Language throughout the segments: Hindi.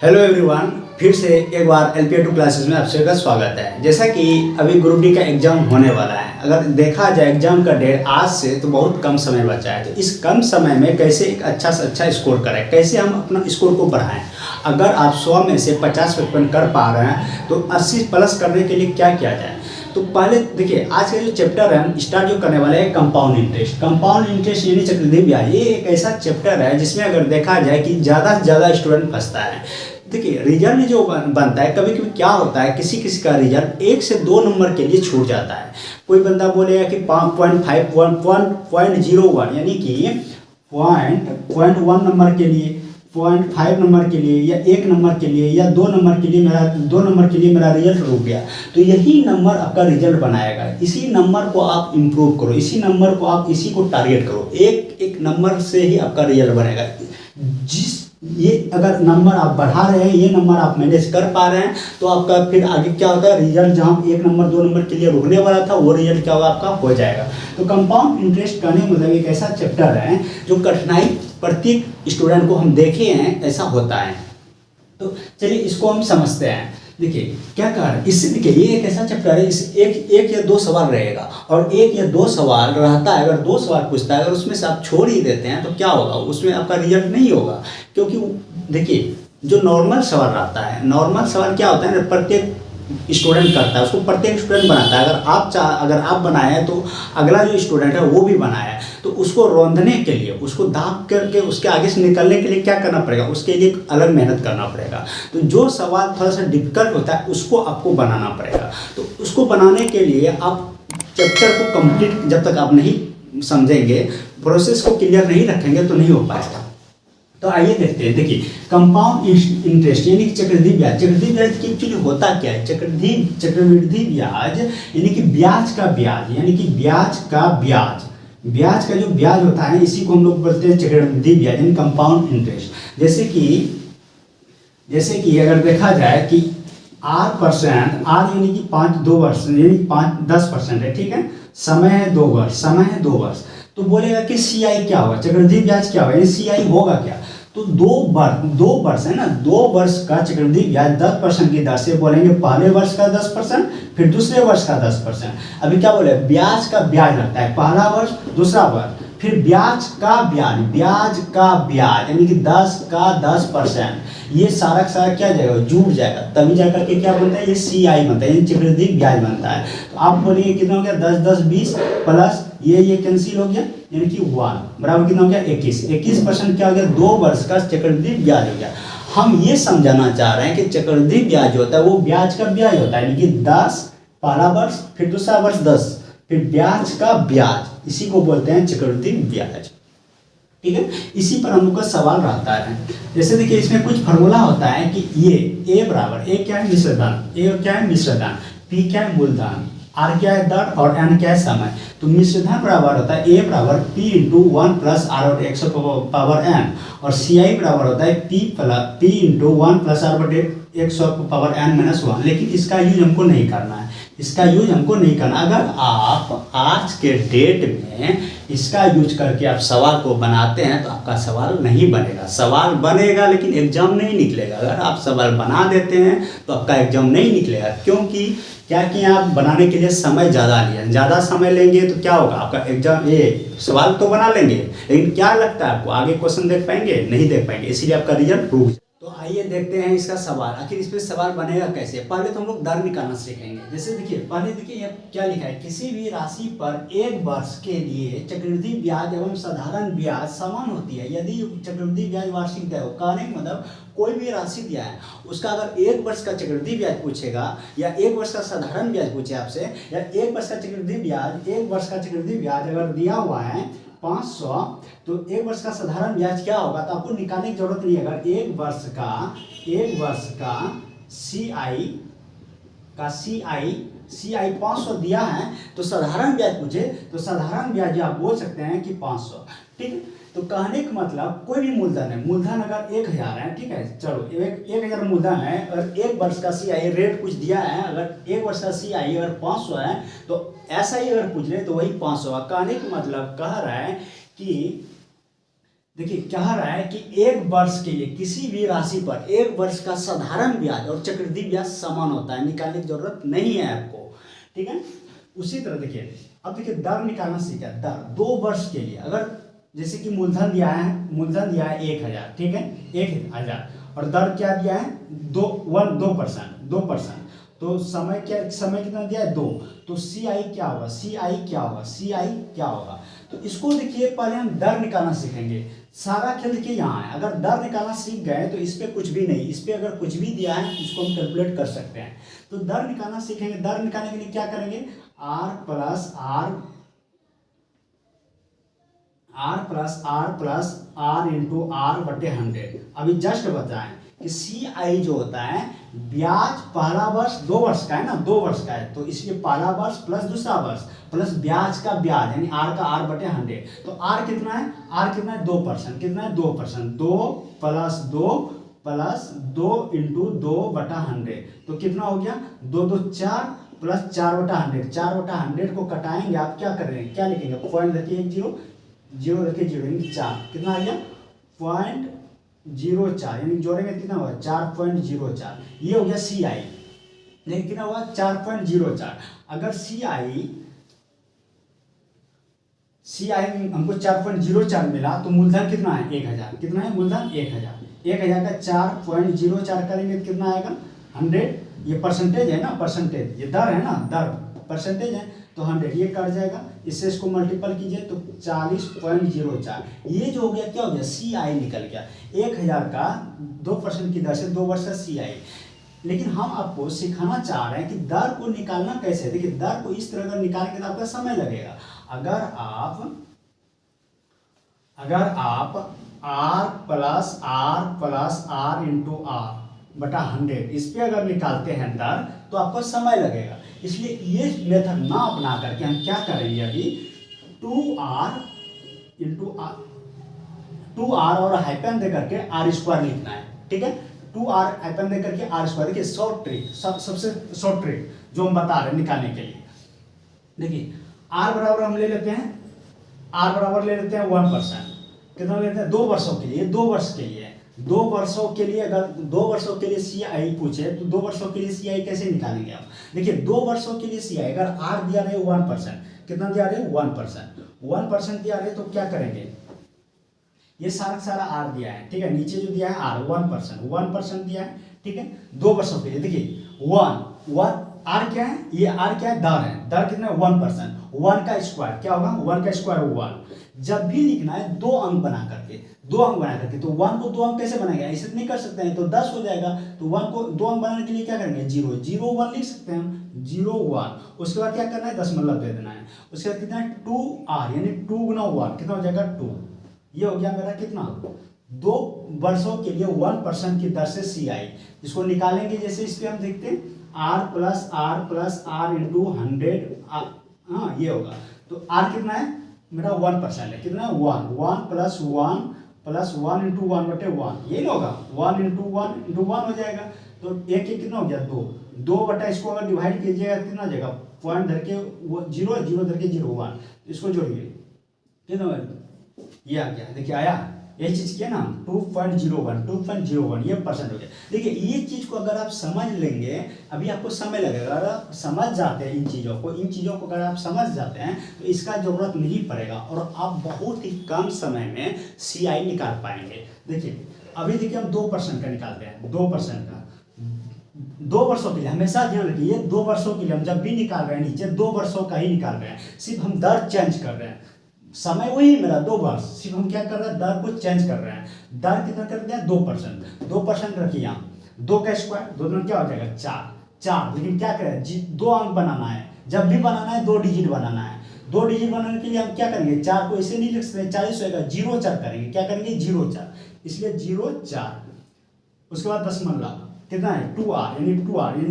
हेलो एवरीवन, फिर से एक बार LPA2 क्लासेस में आप सभी का स्वागत है। जैसा कि अभी ग्रुप डी का एग्जाम होने वाला है, अगर देखा जाए एग्जाम का डेट आज से तो बहुत कम समय बचा है। तो इस कम समय में कैसे एक अच्छा से अच्छा स्कोर करें, कैसे हम अपना स्कोर को बढ़ाएं। अगर आप 100 में से 50-55 कर पा रहे हैं तो 80 प्लस करने के लिए क्या किया जाए। तो पहले देखिए, आज का जो चैप्टर है हम स्टार्ट जो करने वाले हैं कंपाउंड इंटरेस्ट। कंपाउंड इंटरेस्ट यानी चक्रवृद्धि ब्याज, ये एक ऐसा चैप्टर है जिसमें अगर देखा जाए कि ज़्यादा से ज़्यादा स्टूडेंट फंसता है। देखिए, रिजल्ट जो बनता है, कभी कभी क्या होता है, किसी किसी का रिजल्ट 1 से 2 नंबर के लिए छूट जाता है। कोई बंदा बोलेगा कि 0.1 यानी कि 0.1 नंबर के लिए, 0.5 नंबर के लिए, या 1 नंबर के लिए, या 2 नंबर के लिए मेरा रिजल्ट रुक गया। तो यही नंबर आपका रिजल्ट बनाएगा। इसी नंबर को आप इम्प्रूव करो, इसी नंबर को आप इसी को टारगेट करो। एक एक नंबर से ही आपका रिजल्ट बनेगा। ये अगर नंबर आप बढ़ा रहे हैं, ये नंबर आप मैनेज कर पा रहे हैं, तो आपका फिर आगे क्या होता है, रिजल्ट जहाँ 1 नंबर 2 नंबर के लिए रुकने वाला था वो रिजल्ट क्या होगा, आपका हो जाएगा। तो कंपाउंड इंटरेस्ट करने मतलब एक ऐसा चैप्टर है जो कठिनाई प्रत्येक स्टूडेंट को हम देखे हैं ऐसा होता है। तो चलिए इसको हम समझते हैं। देखिए क्या कह रहे हैं इससे। देखिए, ये एक ऐसा चैप्टर है, इस एक या 2 सवाल रहेगा, और 1 या 2 सवाल रहता है। अगर 2 सवाल पूछता है, अगर उसमें से आप छोड़ ही देते हैं तो क्या होगा, उसमें आपका रिजल्ट नहीं होगा। क्योंकि देखिए, जो नॉर्मल सवाल रहता है, नॉर्मल सवाल क्या होता है ना, प्रत्येक स्टूडेंट करता है, उसको प्रत्येक स्टूडेंट बनाता है। अगर आप बनाए हैं तो अगला जो स्टूडेंट है वो भी बनाया है। तो उसको रौंदने के लिए, उसको दाब करके उसके आगे से निकलने के लिए क्या करना पड़ेगा, उसके लिए अलग मेहनत करना पड़ेगा। तो जो सवाल थोड़ा सा डिफिकल्ट होता है उसको आपको बनाना पड़ेगा। तो उसको बनाने के लिए आप चैप्टर को कंप्लीट जब तक आप नहीं समझेंगे, प्रोसेस को क्लियर नहीं रखेंगे तो नहीं हो पाएगा। तो आइए देखते हैं। देखिए, कंपाउंड इंटरेस्ट यानी कि चक्रवृद्धि ब्याज। चक्रवृद्धि ब्याज की एक्चुअली होता क्या है, चक्रवृद्धि ब्याज यानी कि ब्याज का ब्याज, यानी कि ब्याज का जो ब्याज होता है, इसी को हम लोग बोलते हैं चक्रवृद्धि ब्याज यानी कंपाउंड इंटरेस्ट। जैसे कि अगर देखा जाए कि R यानी कि 2 वर्ष यानी 10% है, ठीक है। समय है 2 वर्ष। तो बोलेगा कि CI क्या होगा, चक्रवृद्धि ब्याज क्या होगा, यानी CI होगा क्या। तो 2 वर्ष है ना, 2 वर्ष का चक्रवृद्धि ब्याज 10% की दर से बोलेंगे। पहले वर्ष का 10%, फिर दूसरे वर्ष का 10%। अभी क्या बोले, ब्याज का ब्याज लगता है, पहला वर्ष दूसरा वर्ष, फिर ब्याज का ब्याज यानी कि 10 का 10%। ये सारा का सारा क्या जाएगा, जुड़ जाएगा, तभी जाकर के क्या बनता है, ये CI बनता है, चक्रवृद्धि ब्याज बनता है। तो आप बोलिए कितना हो गया, 10 20 प्लस ये कैंसिल हो गया, यानी कि 1 बराबर कितना हो गया, 21% क्या हो गया, 2 वर्ष का चक्रवृद्धि ब्याज हो गया। हम ये समझाना चाह रहे हैं कि चक्रवृद्धि ब्याज होता है वो ब्याज का ब्याज होता है, यानी कि 10 पहला वर्ष, फिर दूसरा वर्ष 10, फिर ब्याज का ब्याज, इसी को बोलते हैं चक्रवृद्धि ब्याज। ठीक है, इसी पर हम लोग का सवाल रहता है। जैसे देखिए, इसमें कुछ फॉर्मूला होता है कि ये A बराबर, A क्या है, मिश्रधन, P क्या है, मूलधन, R क्या है, दर, और N क्या है, समय। तो मिश्रधन बराबर होता है A बराबर P इंटू 1 प्लस R बटे 100 पावर N, और CI बराबर होता है P इंटू 1 प्लस R बटे 100 पावर N माइनस 1। लेकिन इसका यूज हमको नहीं करना है, अगर आप आज के डेट में इसका यूज करके आप सवाल को बनाते हैं तो आपका सवाल नहीं बनेगा। सवाल बनेगा लेकिन एग्जाम नहीं निकलेगा। अगर आप सवाल बना देते हैं तो आपका एग्जाम नहीं निकलेगा, क्योंकि क्या कि आप बनाने के लिए समय ज़्यादा लिया, ज़्यादा समय लेंगे तो क्या होगा, आपका एग्जाम सवाल तो बना लेंगे, लेकिन क्या लगता है आपको आगे क्वेश्चन देख पाएंगे, नहीं देख पाएंगे, इसीलिए आपका रिजल्ट रुक। तो आइए देखते हैं इसका सवाल, आखिर इस पे सवाल बनेगा कैसे। पहले तो हम लोग दर निकालना सीखेंगे। जैसे देखिए, पहले देखिए ये क्या लिखा है, किसी भी राशि पर 1 वर्ष के लिए चक्रवृद्धि ब्याज एवं साधारण ब्याज समान होती है यदि चक्रवृद्धि ब्याज वार्षिक दर हो। कहने का मतलब, कोई भी राशि दिया है उसका अगर 1 वर्ष का चक्रवृद्धि ब्याज पूछेगा, या 1 वर्ष का साधारण ब्याज पूछे आपसे, या 1 वर्ष का चक्रवृद्धि ब्याज अगर दिया हुआ है 500, तो 1 वर्ष का साधारण ब्याज क्या होगा, तो आपको निकालने की जरूरत नहीं है। अगर 1 वर्ष का CI 500 दिया है, तो साधारण ब्याज पूछे तो साधारण ब्याज आप बोल सकते हैं कि 500। ठीक है, तो कहने का मतलब कोई भी मूलधन है, मूलधन अगर 1000 है, ठीक है, चलो 1000 मूलधन है, अगर 1 वर्ष का CI रेट कुछ दिया है, अगर 1 वर्ष का CI अगर 500 है, तो ऐसा ही अगर पूछ ले तो वही 500। कहने का मतलब कह रहा है कि देखिए कह रहा है कि एक वर्ष के लिए किसी भी राशि पर एक वर्ष का साधारण ब्याज और चक्रवृद्धि ब्याज समान होता है, निकालने की जरूरत नहीं है आपको, ठीक है। उसी तरह देखिए, अब देखिए दर निकालना सीखा। दर 2 वर्ष के लिए, अगर जैसे कि मूलधन दिया है 1000, ठीक है, 1000, और दर क्या दिया है 2%, तो समय कितना दिया है 2, तो सी आई क्या होगा, सी आई क्या होगा। तो इसको देखिए पहले हम दर निकालना सीखेंगे। सारा खेल देखिए यहाँ है, अगर दर निकालना सीख गए तो इस पे कुछ भी नहीं, इस पे अगर कुछ भी दिया है इसको हम कैलकुलेट कर सकते हैं। तो दर निकालना सीखेंगे। दर निकालने के लिए क्या करेंगे, R plus R into R बटे 100। अभी जस्ट बताएं कि सी आई जो होता है ब्याज, पहला वर्ष 2 वर्ष का है ना, 2 वर्ष का है, तो इसलिए पहला वर्ष प्लस दूसरा वर्ष प्लस ब्याज का ब्याज, यानी R का R बटे 100। तो R कितना है, 2%, कितना है 2%, 2 प्लस 2 इंटू 2 बटा 100, तो कितना हो गया 2 2 4 प्लस 4 बटा 100, 4 बटा 100 को कटाएंगे, आप क्या कर रहे हैं, क्या लिखेंगे, पॉइंट रखिए 0 0 रखिए 0, 4 कितना आ गया 0.04, यानी जोड़ेंगे कितना हुआ 4.04, ये हो गया सी आई। लेकिन कितना हुआ 4.04। अगर सी आई हमको 4.04 मिला तो मूलधन कितना है 1000, कितना है मूलधन 1000 का 4.04 करेंगे तो कितना आएगा 100। ये परसेंटेज है ना, परसेंटेज, ये दर है ना, दर परसेंटेज है, तो 100 ये कट जाएगा, इससे इसको मल्टीपल कीजिए तो 40.04। ये जो हो गया क्या हो गया, सी आई निकल गया। 1000 का 2% की दर से 2 वर्ष का सी आई। लेकिन हम आपको सिखाना चाह रहे हैं कि दर को निकालना कैसे है। देखिए दर को इस तरह का निकालेंगे तो आपका समय लगेगा। अगर आप R plus R into R बटा 100 इस पे अगर निकालते हैं दर तो आपको समय लगेगा। इसलिए ये मेथड ना अपना करके हम क्या करेंगे, अभी 2R और हाइपन दे करके R² लिखना है, ठीक है। 2R हाइपन दे करके R², देखिए शॉर्ट ट्रिक, सबसे शॉर्ट ट्रिक जो हम बता रहे हैं निकालने के लिए। देखिए R बराबर हम ले लेते हैं, R बराबर ले लेते हैं 1%, कितना लेते हैं 2 वर्षों के लिए, 2 वर्ष के लिए, 2 वर्षों के लिए, अगर 2 वर्षों के लिए सी आई पूछे तो 2 वर्षों के लिए सी आई कैसे निकालेंगे आप। देखिए 2 वर्षों के लिए सी आई अगर R दिया रहे 1%, कितना दिया रहे 1% दिया रहे, तो क्या करेंगे, ये सारा R दिया है, ठीक है, नीचे जो दिया है R 1% दिया है, ठीक है, 2 वर्षों के लिए। देखिए 1 R क्या है, ये R क्या है, दर है, दर कितना है 1%, 1 का स्क्वायर क्या होगा, 1 का स्क्वायर 1। जब भी लिखना है 2 अंक बना करके, तो 1 को 2 अंक कैसे बनाएंगे, ऐसे नहीं कर सकते हैं, तो 10 हो जाएगा। तो 1 को 2 अंक बनाने के लिए क्या करेंगे, 0 1 लिख सकते हैं हम, 0 1। उसके बाद क्या करना है, दशमलव दे देना है। उसके बाद कितना है 2R, यानी 2 गुना 1 कितना हो जाएगा 2। ये हो गया मेरा कितना, 2 वर्षों के लिए 1% की दर से सी आई। इसको निकालेंगे जैसे इस पे हम देखते हैं R R इंटू 100, हाँ ये होगा। तो R कितना है मेरा 1% है, कितना 1 प्लस 1 इंटू 1 बटे 1, ये ना होगा 1 इंटू 1 हो जाएगा। तो एक कितना हो गया 2 बटा, इसको अगर डिवाइड कीजिएगा कितना हो जाएगा, पॉइंट धर के 0 धर के 0 1, इसको जोड़िए कितना, ये आ गया, देखिए आया, यही चीज किया ना 2.01 ये परसेंट हो गया। देखिए ये चीज को अगर आप समझ लेंगे, अभी आपको समय लगेगा, अगर आप समझ जाते हैं इन चीजों को अगर आप समझ जाते हैं तो इसका जरूरत नहीं पड़ेगा और आप बहुत ही कम समय में सी आई निकाल पाएंगे। देखिए अभी देखिए हम 2% का निकालते हैं, 2% का 2 वर्षों के लिए, हमेशा ध्यान रखिए 2 वर्षों के लिए हम जब भी निकाल रहे हैं नीचे 2 वर्षों का ही निकाल रहे हैं, सिर्फ हम दर चेंज कर रहे हैं। समय वही मेरा 2 वर्ष, सिर्फ हम क्या कर रहे हैं, दर को चेंज कर रहे हैं। दर कितना कर दिया 2% रखिए यहाँ, 2 का स्क्वायर 2 में क्या हो जाएगा 4। लेकिन क्या करें 2 अंक बनाना है, जब भी बनाना है 2 डिजिट बनाना है। 2 डिजिट बनाने के लिए हम क्या करेंगे, 4 को इसे नहीं लिख सकते, 40 होगा 0 4 करेंगे, क्या करेंगे 0 4, इसलिए 0 4। उसके बाद दशमलव कितना है 2R, यानी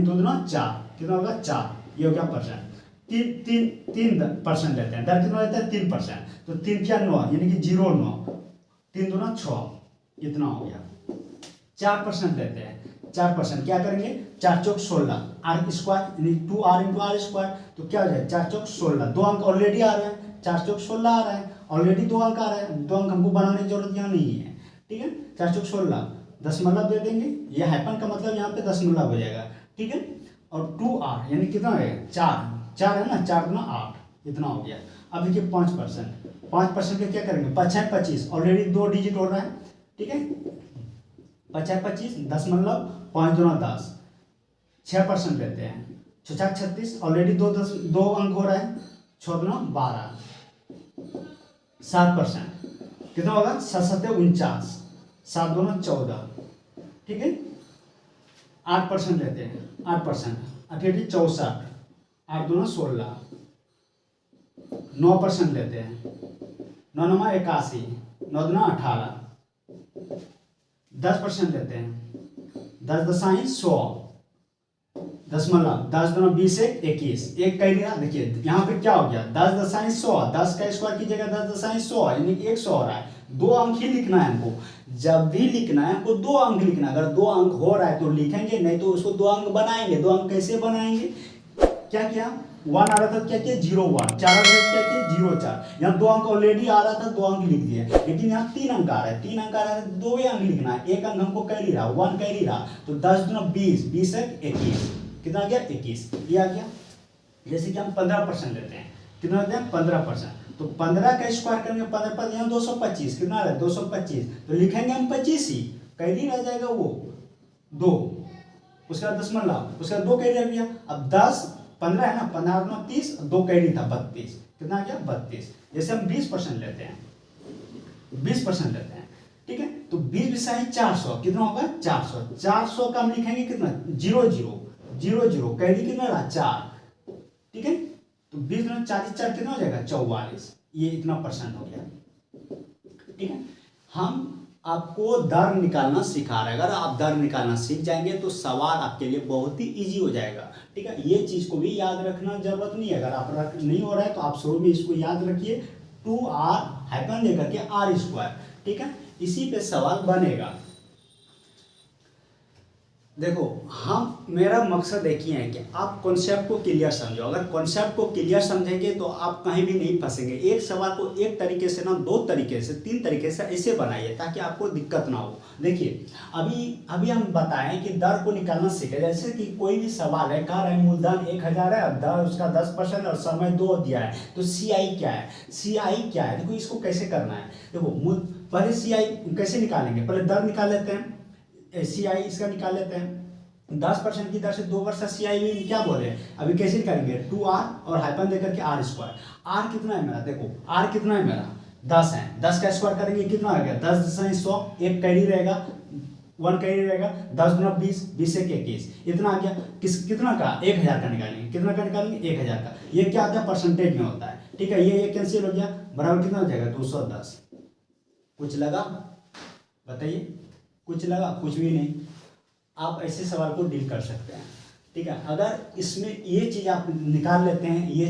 2 दूना 4, कितना होगा 4, ये हो गया परसेंट। 3% लेते हैं, दर कितना लेते हैं 3%, तो 3 क्या 9, यानी कि 0 9, 3 दूना 6, इतना हो गया। 4% लेते हैं, 4% क्या करेंगे 4 चौक 16, R² यानी 2R इंटू R², तो क्या हो जाए 4 चौक 16, 2 अंक ऑलरेडी आ रहे हैं, 4 चौक 16 आ रहा है, ऑलरेडी 2 अंक आ रहा है, 2 अंक हमको बनाने की जरूरत यहाँ नहीं है। ठीक है, 4 चौक 16 दशमलव दे देंगे, ये हाइपन का मतलब यहाँ पे दशमलव हो जाएगा। ठीक है, और 2r यानी कितना है 4 है ना, 4 गुना 8 इतना हो गया। अब देखिए 5% का क्या करेंगे, 5 है 25 ऑलरेडी 2 डिजिट हो रहा है। ठीक है, 5 है 25 दशमलव 5 दुना 10 6% लेते हैं, 6 36 ऑलरेडी 2 अंक हो रहा है, 6 दुना 12 7% कितना होगा 7 7 49 7 दुना 14। ठीक है, 8% लेते हैं, 8% 8 64 8 दुना 16 9% लेते हैं, 9 9 81 9 दुना 18 10% लेते हैं, 10 दसाई 100 दशमलव 10 दुना 20 से 21 एक कह दिया। देखिए यहाँ पे क्या हो गया 10 दसाई 100 10 का स्क्वायर की जगह 10 दसाई 100 यानी कि 100 हो रहा है। 2 अंक ही लिखना है हमको, जब भी लिखना है हमको 2 अंक लिखना है। अगर 2 अंक हो रहा है तो लिखेंगे, नहीं तो उसको 2 अंक बनाएंगे। 2 अंक कैसे बनाएंगे, क्या किया 1 आ रहा था क्या किया 0 1 4 आ रहा था क्या किया 0 4। यहाँ 2 अंक ऑलरेडी आ रहा था 2 अंक लिख दिए, लेकिन यहाँ 3 अंक आ रहा है 3 अंक आ रहा है 2 अंक लिखना है। एक अंक हमको कैरी रहा 1 कैरी रहा, तो 10 दुना 20 20 है 21 कितना आ गया 21 ये आ गया। जैसे कि हम 15% लेते हैं, कितना लेते हैं 15%, तो 15 का स्क्वायर करेंगे 15 पर यहाँ 225 कितना आ रहा है 225, तो लिखेंगे हम 25 ही कैरी रह जाएगा वो 2, उसका दशमलव उसका 2 कैरी रह गया। अब 10 15 है ना 15 दुना 30 2 कैरी था 32 कितना आ गया 32। जैसे हम 20% लेते हैं 20% लेते हैं, ठीक है, तो 20 बिसाई 400 कितना होगा 400 का हम लिखेंगे कितना 0 0 0 0 कैरी कितना रहा 4। ठीक है, तो 20 दुना 40 4 कितना हो जाएगा 44, ये इतना परसेंट हो गया। ठीक है, हम आपको दर निकालना सिखा रहे हैं। अगर आप दर निकालना सीख जाएंगे तो सवाल आपके लिए बहुत ही इजी हो जाएगा। ठीक है, ये चीज को भी याद रखना जरूरत नहीं है। अगर आप नहीं हो रहा है तो आप शुरू में इसको याद रखिए 2r हाइपन लेकर के r स्क्वायर। ठीक है, इसी पे सवाल बनेगा। देखो हम मेरा मकसद एक ही है कि आप कॉन्सेप्ट को क्लियर समझो। अगर कॉन्सेप्ट को क्लियर समझेंगे तो आप कहीं भी नहीं फंसेंगे। एक सवाल को एक तरीके से ना 2 तरीके से 3 तरीके से ऐसे बनाइए ताकि आपको दिक्कत ना हो। देखिए अभी हम बताएं कि दर को निकालना सीखे। जैसे कि कोई भी सवाल है, कह रहे हैं मूलधन 1000 है, दर उसका 10% और समय 2 दिया है, तो CI क्या है, CI क्या है। देखो इसको कैसे करना है। देखो पहले CI कैसे निकालेंगे, पहले दर निकाल लेते हैं, CI इसका निकाल लेते हैं। 10% की दर से 2 वर्ष CI में क्या बोले अभी कैसे निकालेंगे 2r और हाइपन देकर के r स्क्वायर। r कितना है मेरा, देखो r कितना है मेरा 10 है, 10 का स्क्वायर करेंगे कितना आ गया 10 दशमलव 100 एक कैरी रहेगा 1 कैरी रहेगा 10 गुना 20 20 से 21 इतना आ गया। कितना का 1000 का निकालेंगे, कितना का निकालेंगे 1000 का। ये क्या आता है परसेंटेज में होता है। ठीक है, ये कैंसिल हो गया, बराबर कितना हो जाएगा 210। कुछ लगा बताइए, कुछ लगा, कुछ भी नहीं। आप ऐसे सवाल को डील कर सकते हैं। ठीक है, अगर इसमें ये चीज़ आप निकाल लेते हैं, ये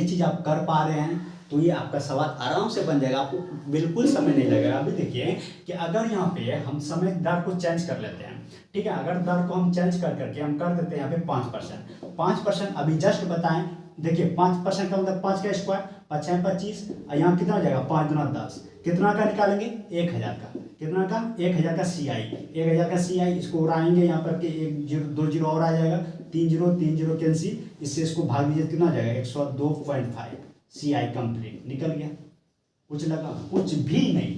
चीज़ आप कर पा रहे हैं तो ये आपका सवाल आराम से बन जाएगा, आपको बिल्कुल समय नहीं लगेगा। अभी देखिए कि अगर यहाँ पे हम समय दर को चेंज कर लेते हैं, ठीक है, अगर दर को हम चेंज कर करके हम कर देते हैं यहाँ पे 5%। अभी जस्ट बताएं, देखिए 5% का मतलब 5 का स्क्वायर 5 है 25 और यहाँ कितना हो जाएगा 5 दुना 10 कितना का निकालेंगे 1000 का। कितना का 1000 का CI, 1000 का CI इसको उड़ाएंगे यहाँ पर के 1 0 2 0 और आ जाएगा 3 0 कैंसिल, इससे इसको भाग दीजिए कितना आ जाएगा 102.5 CI कंप्लीट निकल गया। कुछ लगा, कुछ भी नहीं,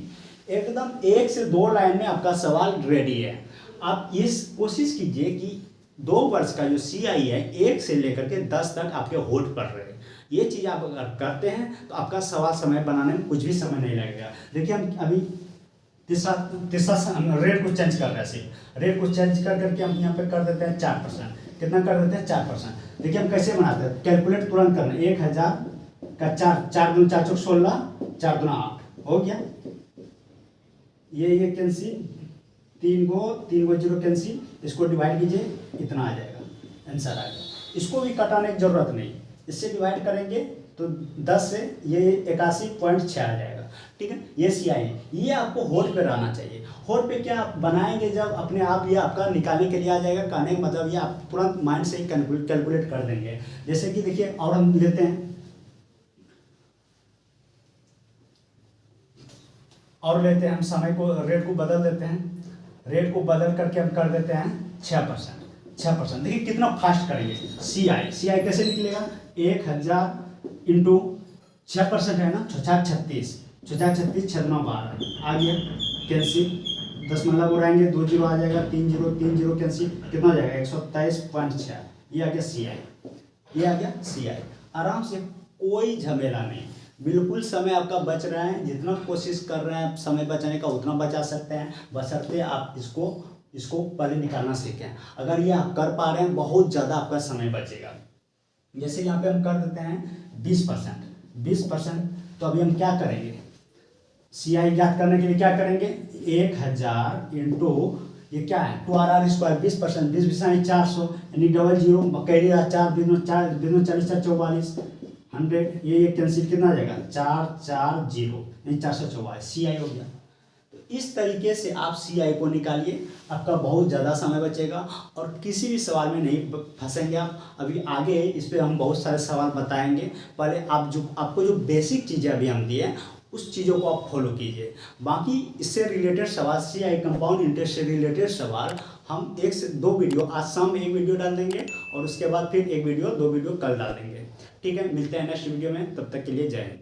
एकदम 1 से 2 लाइन में आपका सवाल रेडी है। आप इस कोशिश कीजिए कि 2 वर्ष का जो CI है 1 से लेकर के 10 तक आपके होल्ड पर रहे। ये चीज़ आप अगर करते हैं तो आपका सवाल समय बनाने में कुछ भी समय नहीं लगेगा। देखिए हम अभी तीसरा रेट को चेंज कर रहे हैं, सिर्फ रेट को चेंज कर करके हम यहाँ पे कर देते हैं 4%। कितना कर देते हैं 4%। देखिए हम कैसे बनाते हैं, कैलकुलेट तुरंत करना, 1000 का 4 दूनी 4 चौक 16 4 दूना 8 हो गया। ये कैंसिल, 3 गो 0 कैंसिल, इसको डिवाइड कीजिए इतना आ जाएगा, आंसर आ गया। इसको भी कटाने की जरूरत नहीं, इससे डिवाइड करेंगे तो 10 से ये 81.6 आ जाएगा। ठीक है, ये CI है, ये आपको होल्ड पे रहना चाहिए। होल्ड पे क्या आप बनाएंगे जब अपने आप ये आपका निकालने के लिए आ जाएगा। कहने का मतलब ये आप तुरंत माइंड से ही कैलकुलेट कर देंगे। जैसे कि देखिए और हम लेते हैं और लेते हैं हम समय को, रेट को बदल देते हैं, रेट को बदल करके हम कर देते हैं 6%। 6% देखिए कितना फास्ट करेंगे। सी आई कैसे निकलेगा, 1000 इंटू 6% है ना, 6×36, 6×36 6×2 12 आ गया कैंसिल, 10 मतलब उड़ाएंगे 2 जीरो आ जाएगा, 3 जीरो 3 जीरो कैंसिल, कितना हो जाएगा 127.6। ये आ गया सी आई, ये आ गया सी आई। आराम से, कोई झमेला नहीं, बिल्कुल समय आपका बच रहा है। जितना कोशिश कर रहे हैं समय बचाने का उतना बचा सकते हैं, बशर्ते आप इसको पहले निकालना सीखें। अगर ये आप कर पा रहे हैं, बहुत ज़्यादा आपका समय बचेगा। जैसे यहाँ पे हम कर देते हैं 20%। तो अभी हम क्या करेंगे, सी आई ज्ञात करने के लिए क्या करेंगे, 1000 इंटू ये क्या है 2r², 20%, 20 400 यानी डबल जीरो कैरी 4 2 4 44 100, ये कैंसिल कितना आ जाएगा 440 यानी 444, सी आई हो गया। तो इस तरीके से आप सी आई को निकालिए, आपका बहुत ज़्यादा समय बचेगा और किसी भी सवाल में नहीं फंसेंगे आप। अभी आगे इस पर हम बहुत सारे सवाल बताएंगे, पहले आपको जो बेसिक चीज़ें अभी हम दिए उस चीज़ों को आप फॉलो कीजिए। बाकी इससे रिलेटेड सवाल, सी आई कंपाउंड इंटरेस्ट से रिलेटेड सवाल हम 1 से 2 वीडियो, आज शाम में 1 वीडियो डाल देंगे और उसके बाद फिर 1 वीडियो 2 वीडियो कल डाल देंगे। ठीक है, मिलते हैं नेक्स्ट वीडियो में, तब तक के लिए जय हिंद।